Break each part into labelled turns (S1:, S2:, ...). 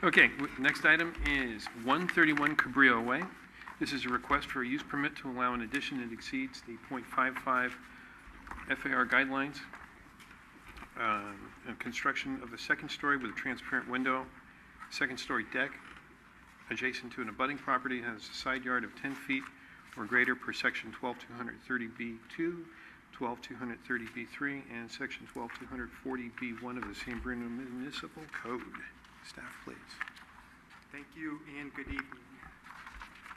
S1: Okay, next item is 131 Cabrillo Way. This is a request for a use permit to allow an addition that exceeds the .55 FAR guidelines. Construction of a second story with a transparent window, second story deck, adjacent to an abutting property, has a side yard of 10 feet or greater per section 12230B2, 12230B3, and section 12240B1 of the San Bruno Municipal Code. Staff, please.
S2: Thank you and good evening.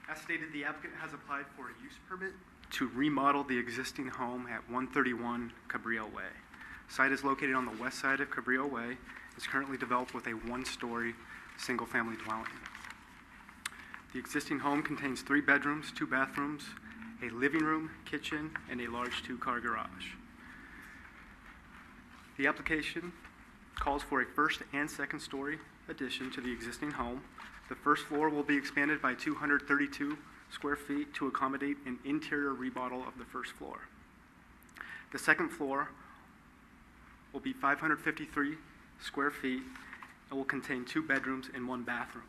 S2: As stated, the applicant has applied for a use permit to remodel the existing home at 131 Cabrillo Way. Site is located on the west side of Cabrillo Way. It's currently developed with a one-story single-family dwelling. The existing home contains 3 bedrooms, 2 bathrooms, a living room, kitchen, and a large 2-car garage. The application calls for a first and second story addition to the existing home. The first floor will be expanded by 232 square feet to accommodate an interior remodel of the first floor. The second floor will be 553 square feet and will contain 2 bedrooms and 1 bathroom.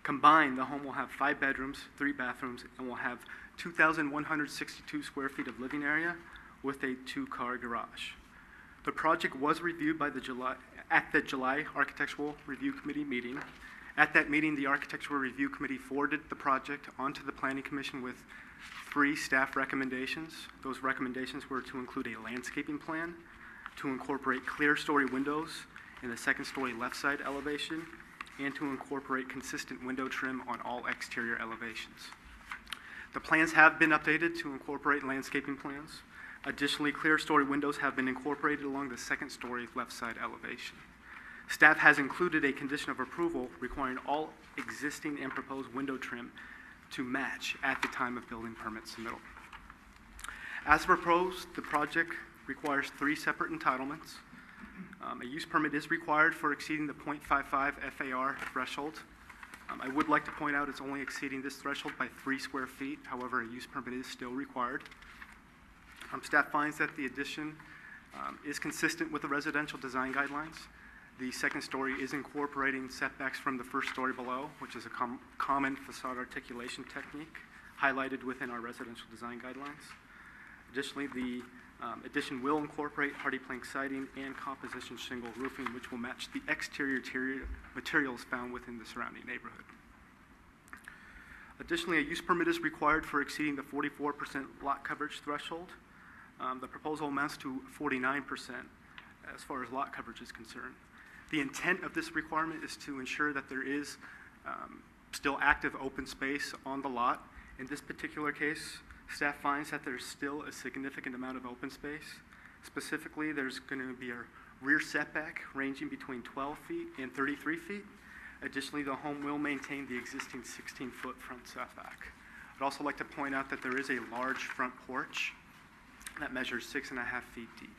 S2: Combined, the home will have 5 bedrooms, 3 bathrooms, and will have 2,162 square feet of living area with a 2-car garage. The project was reviewed by the July Architectural Review Committee meeting. At that meeting, the Architectural Review Committee forwarded the project onto the Planning Commission with 3 staff recommendations. Those recommendations were to include a landscaping plan, to incorporate clear story windows in the second story left side elevation, and to incorporate consistent window trim on all exterior elevations. The plans have been updated to incorporate landscaping plans. Additionally, clear story windows have been incorporated along the second story left side elevation. Staff has included a condition of approval requiring all existing and proposed window trim to match at the time of building permit submittal. As proposed, the project requires 3 separate entitlements. A use permit is required for exceeding the .55 FAR threshold. I would like to point out it's only exceeding this threshold by 3 square feet. However, a use permit is still required. Staff finds that the addition is consistent with the residential design guidelines. The second story is incorporating setbacks from the first story below, which is a common facade articulation technique highlighted within our residential design guidelines. Additionally, the addition will incorporate hardy plank siding and composition shingle roofing, which will match the exterior materials found within the surrounding neighborhood. Additionally, a use permit is required for exceeding the 44% lot coverage threshold. The proposal amounts to 49% as far as lot coverage is concerned. The intent of this requirement is to ensure that there is still active open space on the lot. In this particular case, staff finds that there's still a significant amount of open space. Specifically, there's going to be a rear setback ranging between 12 feet and 33 feet. Additionally, the home will maintain the existing 16-foot front setback. I'd also like to point out that there is a large front porch that measures 6.5 feet deep.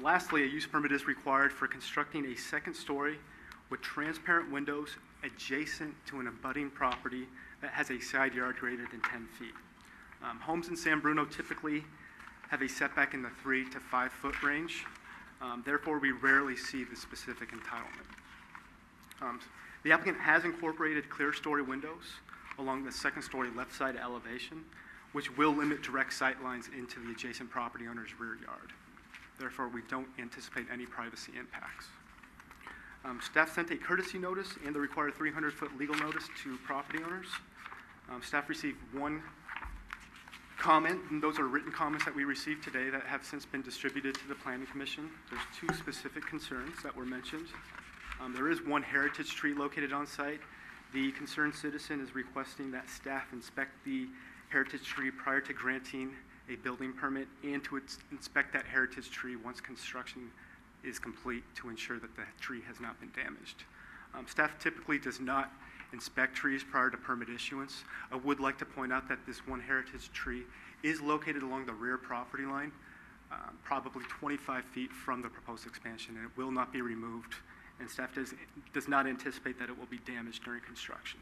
S2: Lastly, a use permit is required for constructing a second story with transparent windows adjacent to an abutting property that has a side yard greater than 10 feet. Homes in San Bruno typically have a setback in the 3 to 5 foot range. Therefore, we rarely see the specific entitlement. The applicant has incorporated clear story windows along the second story left side elevation, which will limit direct sight lines into the adjacent property owner's rear yard. Therefore, we don't anticipate any privacy impacts. Staff sent a courtesy notice and the required 300-foot legal notice to property owners. Staff received 1 comment, and those are written comments that we received today that have since been distributed to the Planning Commission. There's 2 specific concerns that were mentioned. There is 1 heritage tree located on site. The concerned citizen is requesting that staff inspect the heritage tree prior to granting a building permit and to inspect that heritage tree once construction is complete to ensure that the tree has not been damaged. Staff typically does not inspect trees prior to permit issuance. I would like to point out that this 1 heritage tree is located along the rear property line, probably 25 feet from the proposed expansion, and it will not be removed, and staff does not anticipate that it will be damaged during construction.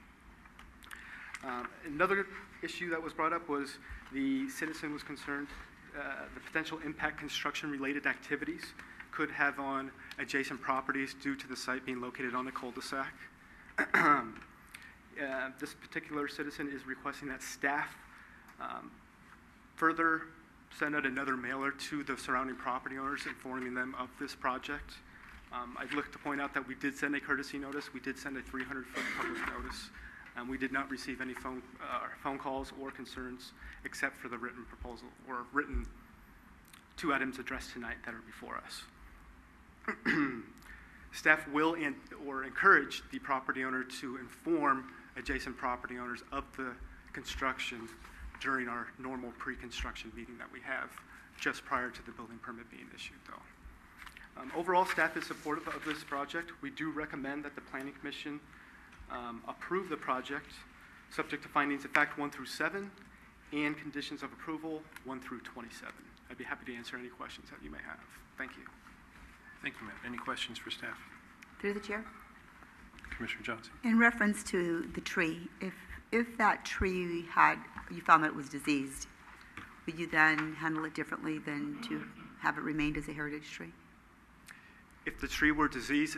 S2: Another issue that was brought up was the citizen was concerned the potential impact construction-related activities. could have on adjacent properties due to the site being located on the cul-de-sac. This particular citizen is requesting that staff further send out another mailer to the surrounding property owners informing them of this project. I'd like to point out that we did send a courtesy notice. We did send a 300-foot public notice. We did not receive any phone calls or concerns except for the written proposal or written 2 items addressed tonight that are before us. Staff will or encourage the property owner to inform adjacent property owners of the construction during our normal pre-construction meeting that we have just prior to the building permit being issued, though. Overall, staff is supportive of this project. We do recommend that the Planning Commission approve the project subject to findings of fact 1 through 7 and conditions of approval 1 through 27. I'd be happy to answer any questions that you may have. Thank you.
S1: Thank you, Matt. Any questions for staff?
S3: Through the chair.
S1: Commissioner Johnson.
S3: In reference to the tree, if that tree you found that it was diseased, would you then handle it differently than to have it remained as a heritage tree?
S2: If the tree were diseased,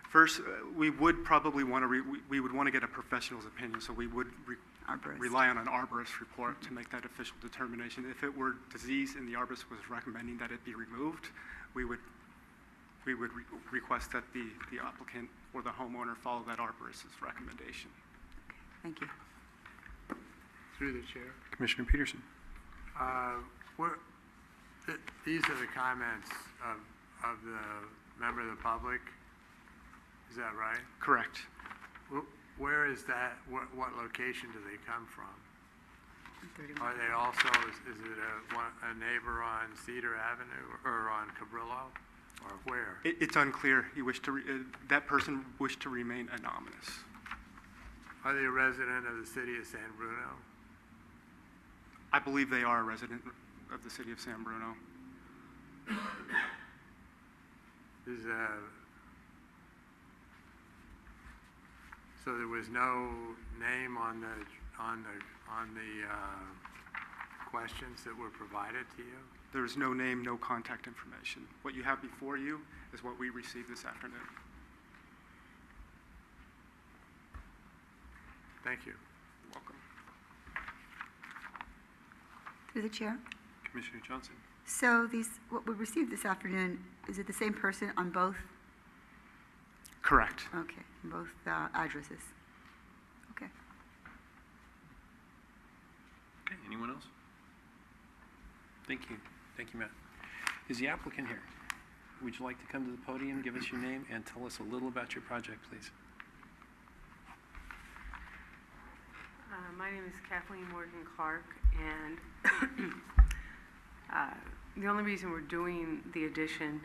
S2: first we would probably want to we would want to get a professional's opinion, so we would rely on an arborist report to make that official determination. If it were diseased and the arborist was recommending that it be removed, we would request that the applicant or the homeowner follow that arborist's recommendation.
S3: Okay, thank you.
S4: Through the chair.
S1: Commissioner Peterson.
S4: These are the comments of the member of the public. Is that right?
S2: Correct.
S4: Where is that? What location do they come from?
S3: 31.
S4: Are they also, is it a neighbor on Cedar Avenue or on Cabrillo? Or where?
S2: It's unclear. That person wished to remain anonymous.
S4: Are they a resident of the city of San Bruno?
S2: I believe they are a resident of the city of San Bruno.
S4: So there was no name on the questions that were provided to you?
S2: There is no name, no contact information. What you have before you is what we received this afternoon.
S4: Thank you.
S2: You're welcome.
S3: Through the chair.
S1: Commissioner Johnson.
S3: So what we received this afternoon, is it the same person on both?
S2: Correct.
S3: Okay, both addresses. Okay.
S1: Okay, anyone else? Thank you. Thank you, Matt. Is the applicant here? Would you like to come to the podium, give us your name, and tell us a little about your project, please?
S5: My name is Kathleen Morgan Clark, and the only reason we're doing the addition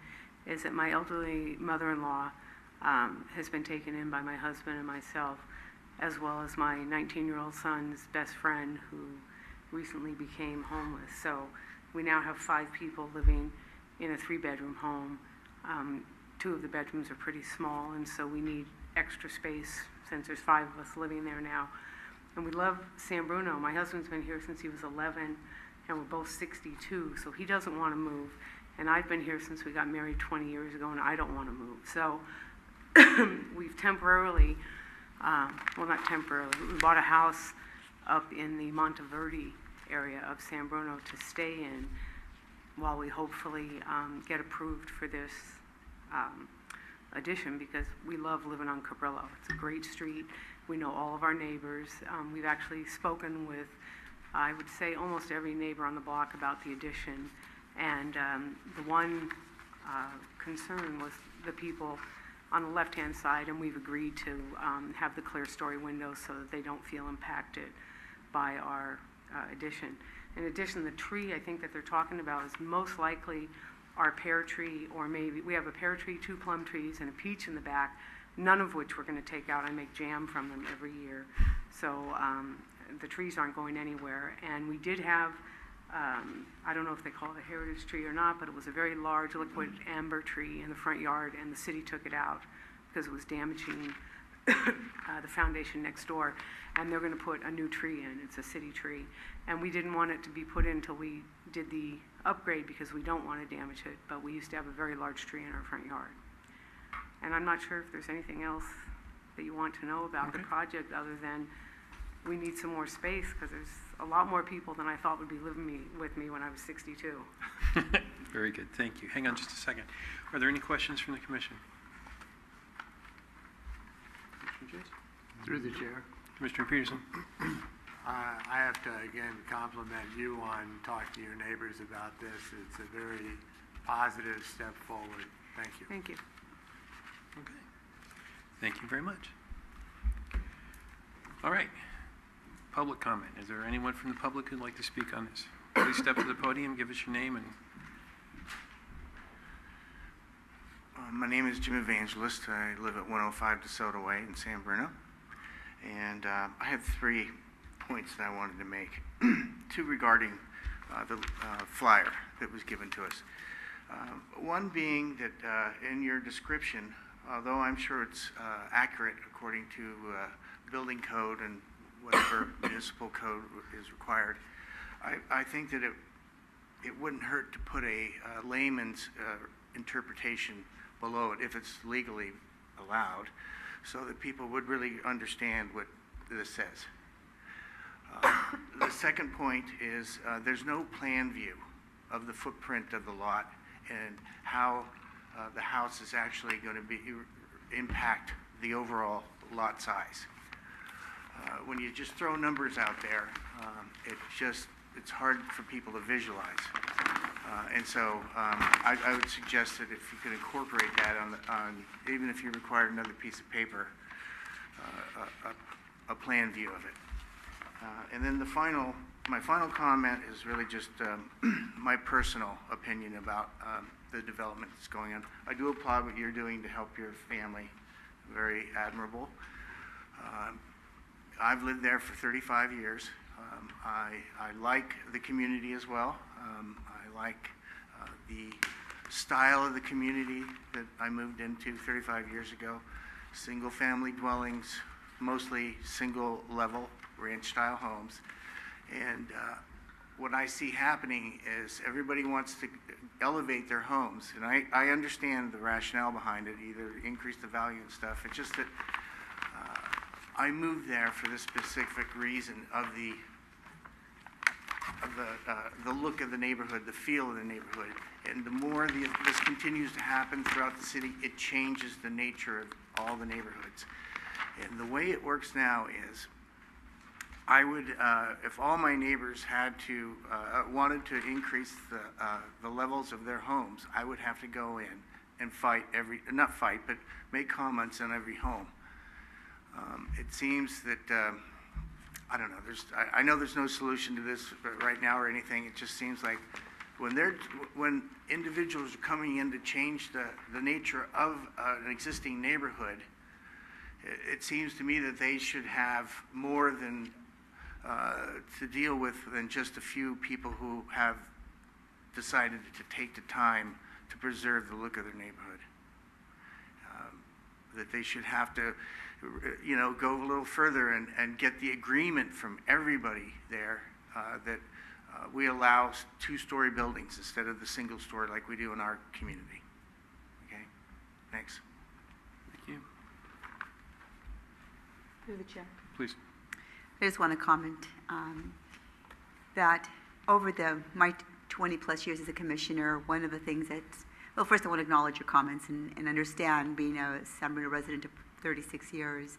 S5: is that my elderly mother-in-law has been taken in by my husband and myself, as well as my 19-year-old son's best friend who recently became homeless. So we now have 5 people living in a 3-bedroom home. 2 of the bedrooms are pretty small, and so we need extra space since there's 5 of us living there now. And we love San Bruno. My husband's been here since he was 11, and we're both 62, so he doesn't want to move. And I've been here since we got married 20 years ago, and I don't want to move. So we've temporarily, well, not temporarily, we bought a house up in the Monteverde area of San Bruno to stay in while we hopefully get approved for this addition, because we love living on Cabrillo. It's a great street. We know all of our neighbors. We've actually spoken with, I would say, almost every neighbor on the block about the addition. And the one concern was the people on the left-hand side, and we've agreed to have the clear story windows so that they don't feel impacted by our addition. In addition, the tree I think that they're talking about is most likely our pear tree, or maybe we have a pear tree, 2 plum trees, and a peach in the back, none of which we're going to take out. I make jam from them every year. So the trees aren't going anywhere. And we did have, I don't know if they call it a heritage tree or not, but it was a very large liquid amber tree in the front yard, and the city took it out because it was damaging the foundation next door, and they're going to put a new tree in. It's a city tree. And we didn't want it to be put in until we did the upgrade because we don't want to damage it, but we used to have a very large tree in our front yard. And I'm not sure if there's anything else that you want to know about the project other than we need some more space because there's a lot more people than I thought would be living with me when I was 62.
S1: Very good, thank you. Hang on just a second. Are there any questions from the commission? Commissioner Jason?
S4: Through the chair.
S1: Commissioner Peterson?
S4: I have to, again, compliment you on talking to your neighbors about this. It's a very positive step forward. Thank you.
S5: Thank you.
S1: Okay. Thank you very much. All right. Public comment. Is there anyone from the public who'd like to speak on this? Please step to the podium, give us your name and...
S6: My name is Jim Evangelist. I live at 105 DeSoto Way in San Bruno. And I have 3 points that I wanted to make. 2 regarding the flyer that was given to us. One being that in your description, although I'm sure it's accurate according to building code and whatever municipal code is required, I think that it wouldn't hurt to put a layman's interpretation below it if it's legally allowed, so that people would really understand what this says. The second point is there's no plan view of the footprint of the lot and how the house is actually going to impact the overall lot size. When you just throw numbers out there, it's hard for people to visualize. And so I would suggest that if you could incorporate that on even if you required another piece of paper, a plan view of it. And then my final comment is really just my personal opinion about the development that's going on. I do applaud what you're doing to help your family. Very admirable. I've lived there for 35 years. I like the community as well. I like the style of the community that I moved into 35 years ago. Single family dwellings, mostly single level ranch style homes. And what I see happening is everybody wants to elevate their homes. And I understand the rationale behind it, either increase the value and stuff. It's just that I moved there for the specific reason of the look of the neighborhood, the feel of the neighborhood. And the more this continues to happen throughout the city, it changes the nature of all the neighborhoods. And the way it works now is, I would, if all my neighbors had to, wanted to increase the levels of their homes, I would have to go in and not fight, but make comments on every home. It seems that, I don't know, I know there's no solution to this right now or anything. It just seems like when individuals are coming in to change the nature of an existing neighborhood, it seems to me that they should have more than to deal with than just a few people who have decided to take the time to preserve the look of their neighborhood. That they should have to, go a little further and get the agreement from everybody there that we allow 2-story buildings instead of the single story like we do in our community. Okay, thanks.
S1: Thank you.
S3: Through the chair.
S1: Please.
S3: I just want to comment that over my 20-plus years as a commissioner, one of the things well, first I want to acknowledge your comments and understand, being a San Bruno resident of 36 years,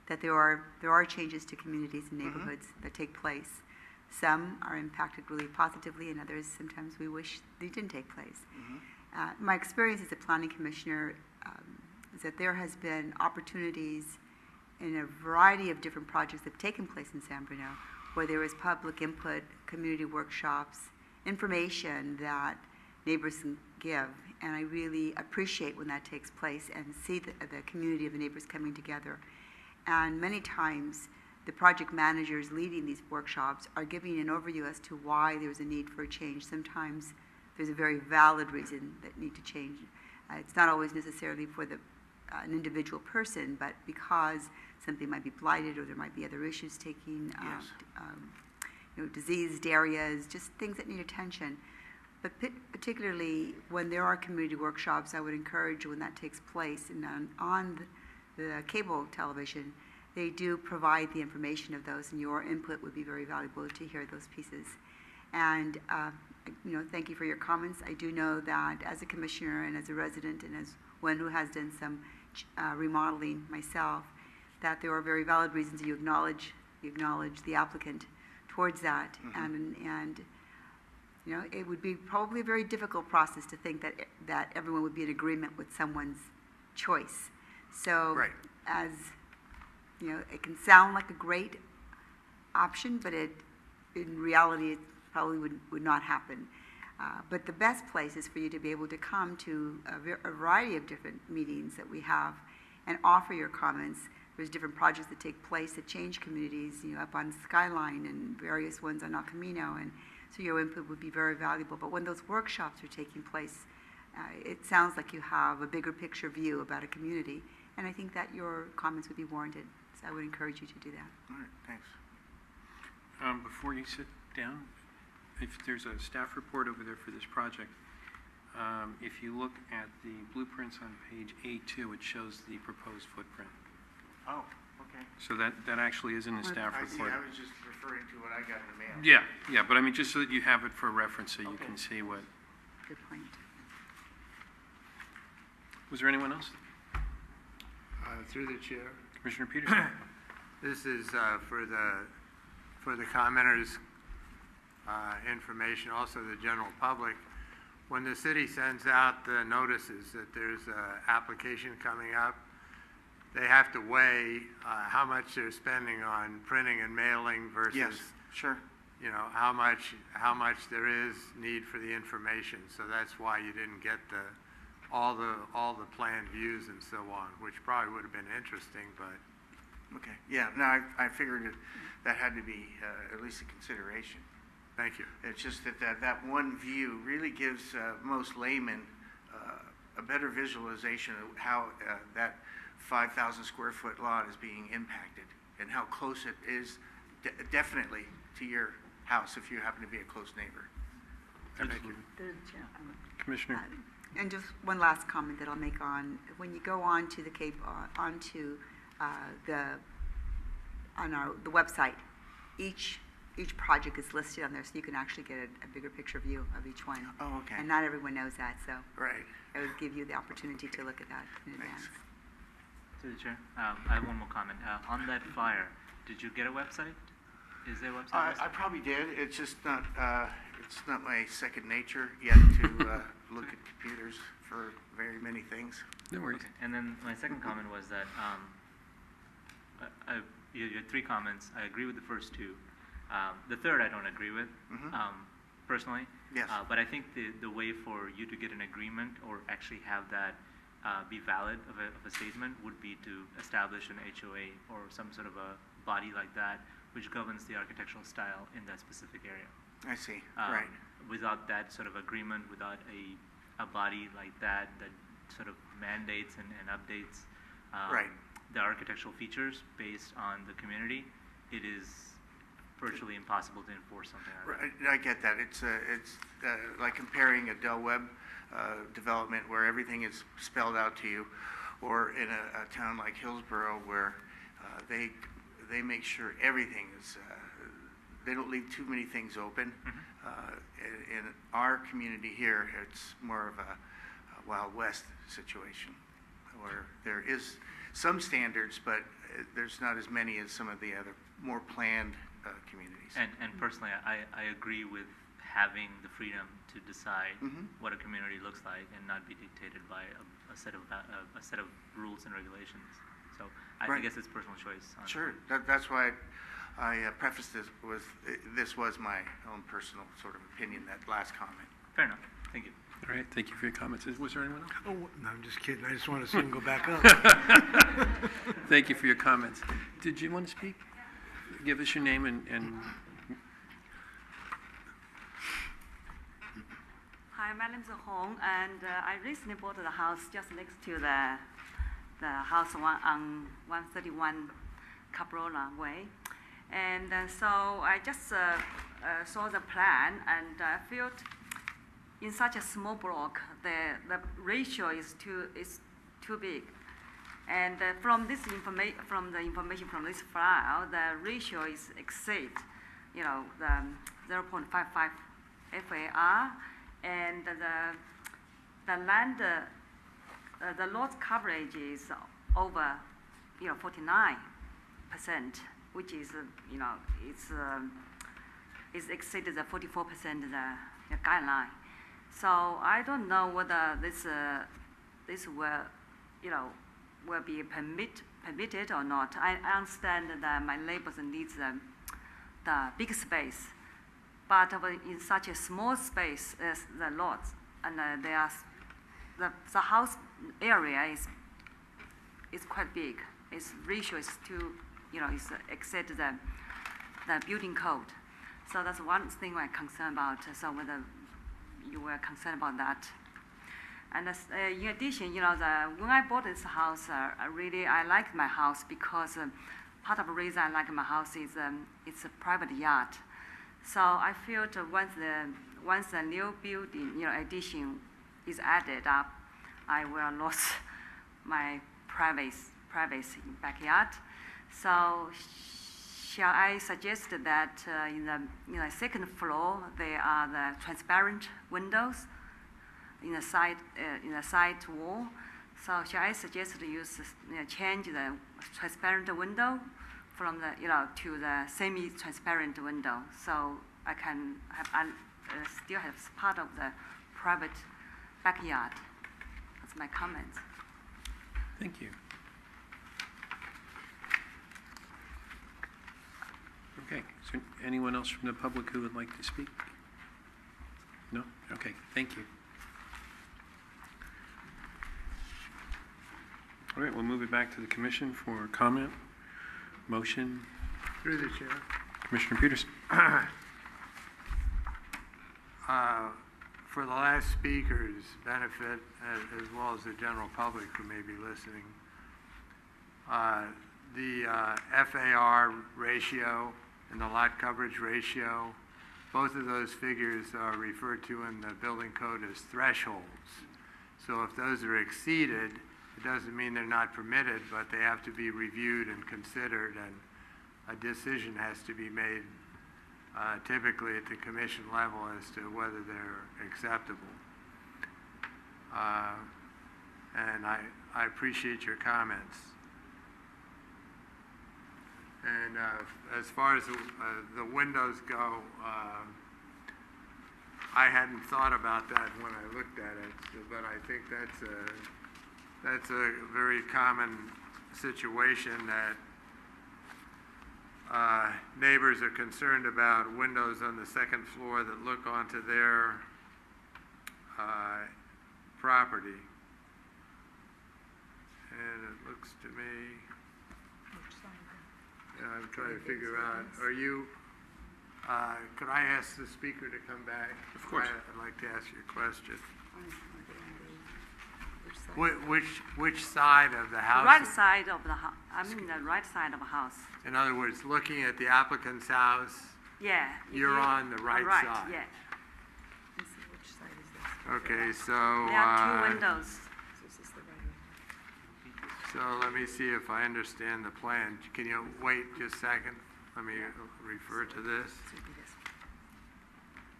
S3: that there are changes to communities and neighborhoods that take place. Some are impacted really positively, and others sometimes we wish they didn't take place. My experience as a planning commissioner is that there has been opportunities in a variety of different projects that have taken place in San Bruno, where there is public input, community workshops, information that neighbors can give. And I really appreciate when that takes place and see the community of the neighbors coming together. And many times, the project managers leading these workshops are giving an overview as to why there's a need for a change. Sometimes there's a very valid reason that need to change. It's not always necessarily for the an individual person, but because something might be blighted or there might be other issues taking,
S6: Yes.
S3: diseased areas, just things that need attention. But particularly when there are community workshops, I would encourage when that takes place, and on the cable television, they do provide the information of those, and your input would be very valuable to hear those pieces. And, thank you for your comments. I do know that as a commissioner and as a resident and as one who has done some remodeling myself, that there are very valid reasons you acknowledge the applicant towards that. And it would be probably a very difficult process to think that everyone would be in agreement with someone's choice. So,
S6: Right.
S3: as it can sound like a great option, but in reality, it probably would not happen. But the best place is for you to be able to come to a variety of different meetings that we have and offer your comments. There's different projects that take place that change communities, up on Skyline and various ones on El Camino, and so your input would be very valuable. But when those workshops are taking place, it sounds like you have a bigger picture view about a community, and I think that your comments would be warranted. So I would encourage you to do that.
S6: All right, thanks.
S1: Before you sit down, if there's a staff report over there for this project, if you look at the blueprints on page A2, it shows the proposed footprint.
S6: Oh, okay.
S1: So that actually is in the staff
S6: I see,
S1: report.
S6: I was just referring to what I got in the mail.
S1: Yeah, but I mean, just so that you have it for reference, so you
S6: Okay.
S1: can see what.
S3: Good point.
S1: Was there anyone else?
S4: Through the chair.
S1: Commissioner Peterson?
S4: This is for the commenters' information, also the general public. When the city sends out the notices that there's an application coming up, they have to weigh how much they're spending on printing and mailing versus,
S6: Yes, sure.
S4: how much there is need for the information. So that's why you didn't get all the planned views and so on, which probably would have been interesting, but.
S6: Okay, yeah, no, I figured that had to be at least a consideration.
S4: Thank you.
S6: It's just that one view really gives most laymen a better visualization of how that 5,000 square foot lot is being impacted and how close it is definitely to your house if you happen to be a close neighbor.
S4: Thank you.
S1: Commissioner?
S3: And just one last comment that I'll make on, when you go on to the the website, each project is listed on there, so you can actually get a bigger picture view of each one.
S6: Oh, okay.
S3: And not everyone knows that, so
S6: Right.
S3: I would give you the opportunity to look at that in advance.
S6: Thanks.
S7: Through the chair, I have one more comment. On that fire, did you get a website? Is there a website?
S6: I probably did. It's just not my second nature yet to look at computers for very many things.
S1: No worries.
S7: Okay. And then my second comment was that you had three comments. I agree with the first two. The third I don't agree with, personally.
S6: Yes.
S7: But I think the way for you to get an agreement or actually have that be valid of a statement would be to establish an HOA or some sort of a body like that which governs the architectural style in that specific area.
S6: I see. Right.
S7: Without that sort of agreement, without a body like that sort of mandates and updates
S6: Right.
S7: the architectural features based on the community, it is virtually impossible to enforce something like that.
S6: Right, I get that. It's like comparing a Del Webb development where everything is spelled out to you, or in a town like Hillsborough where they make sure everything is, they don't leave too many things open. In our community here, it's more of a Wild West situation where there is some standards, but there's not as many as some of the other more planned communities.
S7: And personally, I agree with having the freedom to decide what a community looks like and not be dictated by a set of rules and regulations. So I
S6: Right.
S7: guess it's personal choice.
S6: Sure, that's why I prefaced this was my own personal sort of opinion, that last comment.
S7: Fair enough. Thank you.
S1: All right, thank you for your comments. Was there anyone else?
S8: Oh, no, I'm just kidding. I just want to see him go back up.
S1: Thank you for your comments. Did you want to speak? Give us your name and
S9: Hi, my name is Hong, and I recently bought the house just next to the the house on 131 Cabrillo Way. And so I just saw the plan, and I felt in such a small block, the ratio is too big. And from the information from this file, the ratio is exceed, the 0.55 FAR, and the land, the lot coverage is over, 49%, which is, it's exceeded the 44% the guideline. So I don't know whether this will, will be permitted or not. I understand that my neighbors needs the big space, but in such a small space as the lots, and the house area is quite big. Its ratio is too, is exceed the building code. So that's one thing I'm concerned about. So whether you were concerned about that. And in addition, when I bought this house, I like my house because part of the reason I like my house is it's a private yard. So I feel once the new building, addition is added up, I will lose my privacy in backyard. So shall I suggest that in the second floor there are the transparent windows in the side wall? So shall I suggest to use change the transparent window from the to the semi-transparent window, so I can have still have part of the private backyard. That's my comments.
S1: Thank you. Okay, is there anyone else from the public who would like to speak? No? Okay, thank you. All right, we'll move it back to the commission for comment. Motion,
S4: Through the chair.
S1: Commissioner Peterson.
S4: For the last speaker's benefit, as well as the general public who may be listening, the FAR ratio and the lot coverage ratio, both of those figures are referred to in the building code as thresholds. So if those are exceeded, it doesn't mean they're not permitted, but they have to be reviewed and considered, and a decision has to be made typically at the commission level as to whether they're acceptable. And I appreciate your comments. And as far as the windows go, I hadn't thought about that when I looked at it, but I think that's a very common situation that neighbors are concerned about windows on the second floor that look onto their property. And it looks to me, I'm trying to figure out, are you, could I ask the speaker to come back?
S1: Of course.
S4: I'd like to ask you a question. Which side of the house?
S9: Right side of the house. I mean the right side of the house.
S4: In other words, looking at the applicant's house,
S9: Yeah.
S4: you're on the right
S9: Right,
S4: side.
S9: yeah.
S4: Okay, so,
S9: There are two windows.
S4: so let me see if I understand the plan. Can you wait just a second? Let me refer to this.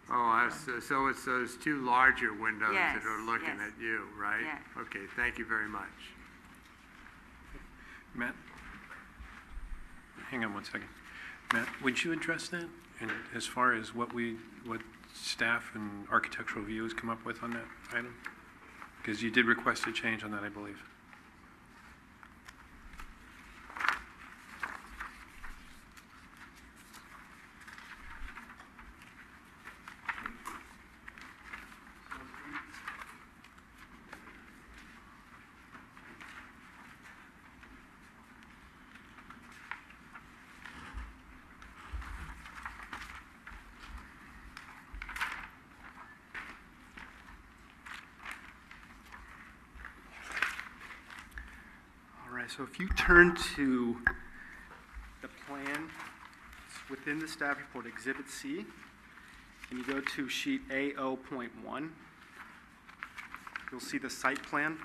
S4: Oh, so it's those two larger windows
S9: Yes,
S4: that are looking
S9: yes.
S4: at you, right?
S9: Yeah.
S4: Okay, thank you very much.
S1: Matt? Hang on one second. Matt, would you address that? And as far as what staff and architectural review has come up with on that item? Because you did request a change on that, I believe.
S2: So if you turn to the plan, it's within the staff report, Exhibit C, and you go to sheet A0.1, you'll see the site plan.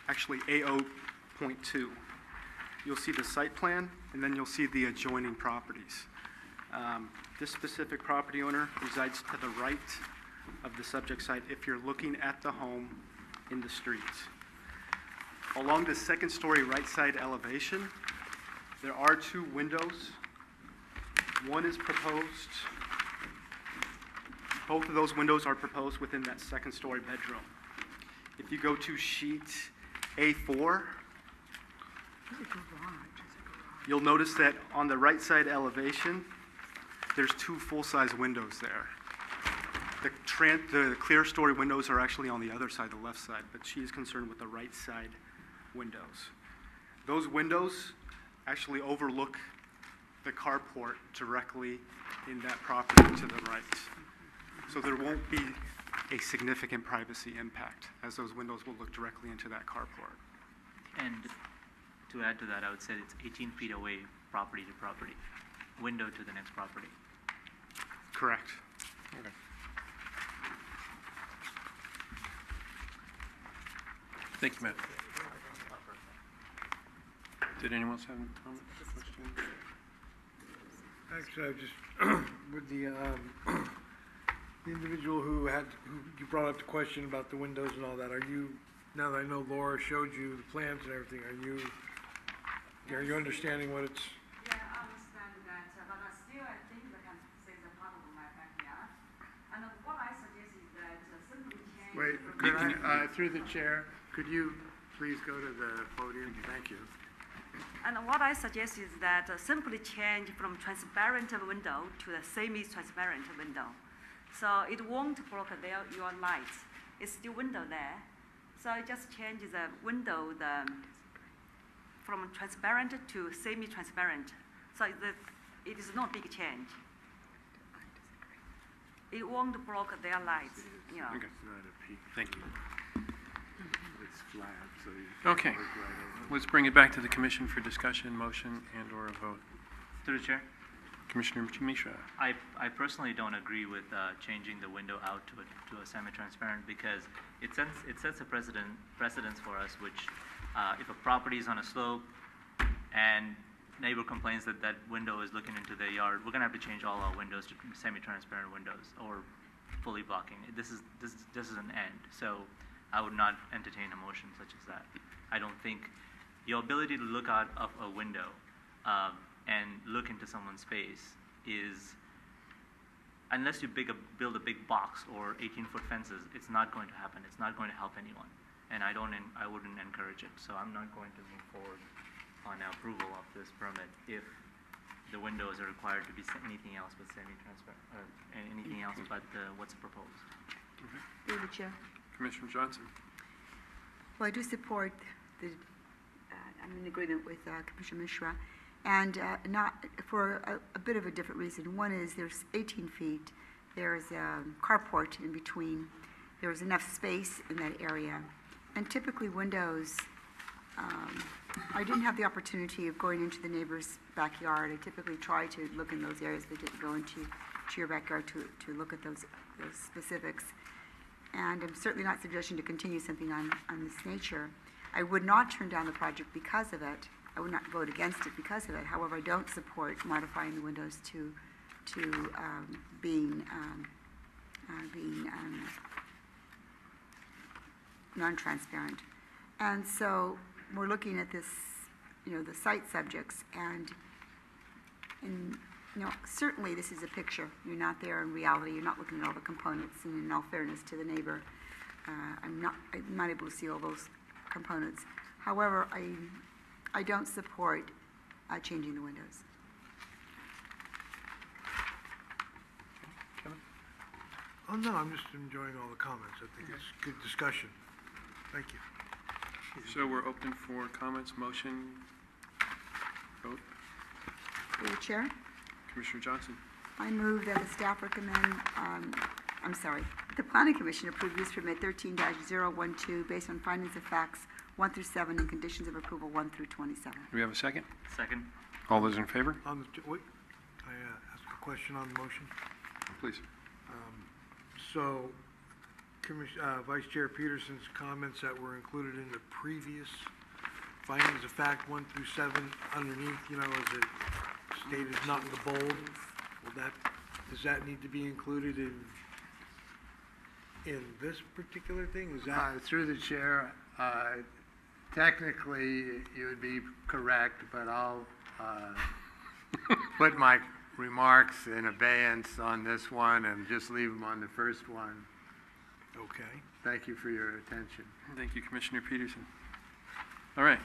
S2: Actually, A0.2. You'll see the site plan, and then you'll see the adjoining properties. This specific property owner resides to the right of the subject site if you're looking at the home in the streets. Along the second-story right side elevation, there are 2 windows. One is proposed. Both of those windows are proposed within that second-story bedroom. If you go to sheet A4, you'll notice that on the right side elevation, there's 2 full-size windows there. The clear story windows are actually on the other side, the left side, but she is concerned with the right side windows. Those windows actually overlook the carport directly in that property to the right. So there won't be a significant privacy impact, as those windows will look directly into that carport.
S7: And to add to that, I would say it's 18 feet away, property to property, window to the next property.
S2: Correct.
S1: Okay. Thank you, Matt. Did anyone else have any comments, questions?
S8: Actually, I just, with the individual who you brought up the question about the windows and all that, are you, now that I know Laura showed you the plans and everything, are you understanding what it's?
S9: Yeah, I understand that, but still I think that can say the part of my backyard. And what I suggest is that simply change.
S4: Wait, could I, through the chair, could you please go to the podium? Thank you.
S9: And what I suggest is that simply change from transparent window to a semi-transparent window. So it won't block your lights. It's still window there. So it just change the window from transparent to semi-transparent. So it is not big change. It won't block their lights. You know.
S1: Okay.
S4: It's not a peak.
S1: Thank you.
S4: It's flat, so you
S1: Okay.
S4: can look right over.
S1: Let's bring it back to the commission for discussion, motion, and/or a vote.
S7: Through the chair,
S1: Commissioner Mishra.
S7: I personally don't agree with changing the window out to a semi-transparent because it sets a precedence for us, which if a property is on a slope and neighbor complains that that window is looking into their yard, we're gonna have to change all our windows to semi-transparent windows or fully blocking. This is an end, so I would not entertain a motion such as that. I don't think your ability to look out of a window and look into someone's face is, unless you build a big box or 18-foot fences, it's not going to happen. It's not going to help anyone, and I wouldn't encourage it. So I'm not going to move forward on approval of this permit if the windows are required to be anything else but semi-transparent, anything else but what's proposed.
S3: Through the chair.
S1: Commissioner Johnson.
S3: Well, I do support I'm in agreement with Commissioner Mishra, and not for a bit of a different reason. One is there's 18 feet, there's a carport in between, there's enough space in that area, and typically windows, I didn't have the opportunity of going into the neighbor's backyard. I typically try to look in those areas, but didn't go into your backyard to look at those specifics. And I'm certainly not suggesting to continue something on this nature. I would not turn down the project because of it. I would not vote against it because of it. However, I don't support modifying the windows to being non-transparent. And so we're looking at this, the site subjects, and certainly this is a picture. You're not there in reality. You're not looking at all the components. And in all fairness to the neighbor, I'm not able to see all those components. However, I don't support changing the windows.
S1: Kevin?
S8: Oh, no, I'm just enjoying all the comments. I think it's good discussion. Thank you.
S1: So we're open for comments, motion, vote.
S3: Through the chair,
S1: Commissioner Johnson.
S3: I move that the staff recommend, the Planning Commission approve use permit 13-012 based on findings of facts 1 through 7, and conditions of approval 1 through 27.
S1: Do we have a second?
S7: Second.
S1: All those in favor?
S8: On the, wait, I ask a question on the motion?
S1: Please.
S8: So, Vice Chair Peterson's comments that were included in the previous findings of fact 1 through 7 underneath, you know, as it stated not in the bold, does that need to be included in this particular thing? Is that?
S4: Through the chair, technically, you would be correct, but I'll put my remarks in abeyance on this one and just leave them on the first one.
S8: Okay.
S4: Thank you for your attention.
S1: Thank you, Commissioner Peterson. All right.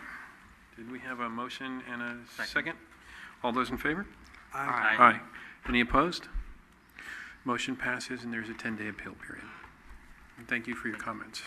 S1: Did we have a motion and a second? All those in favor?
S8: Aye.
S1: Aye. Any opposed? Motion passes, and there's a 10-day appeal period. And thank you for your comments.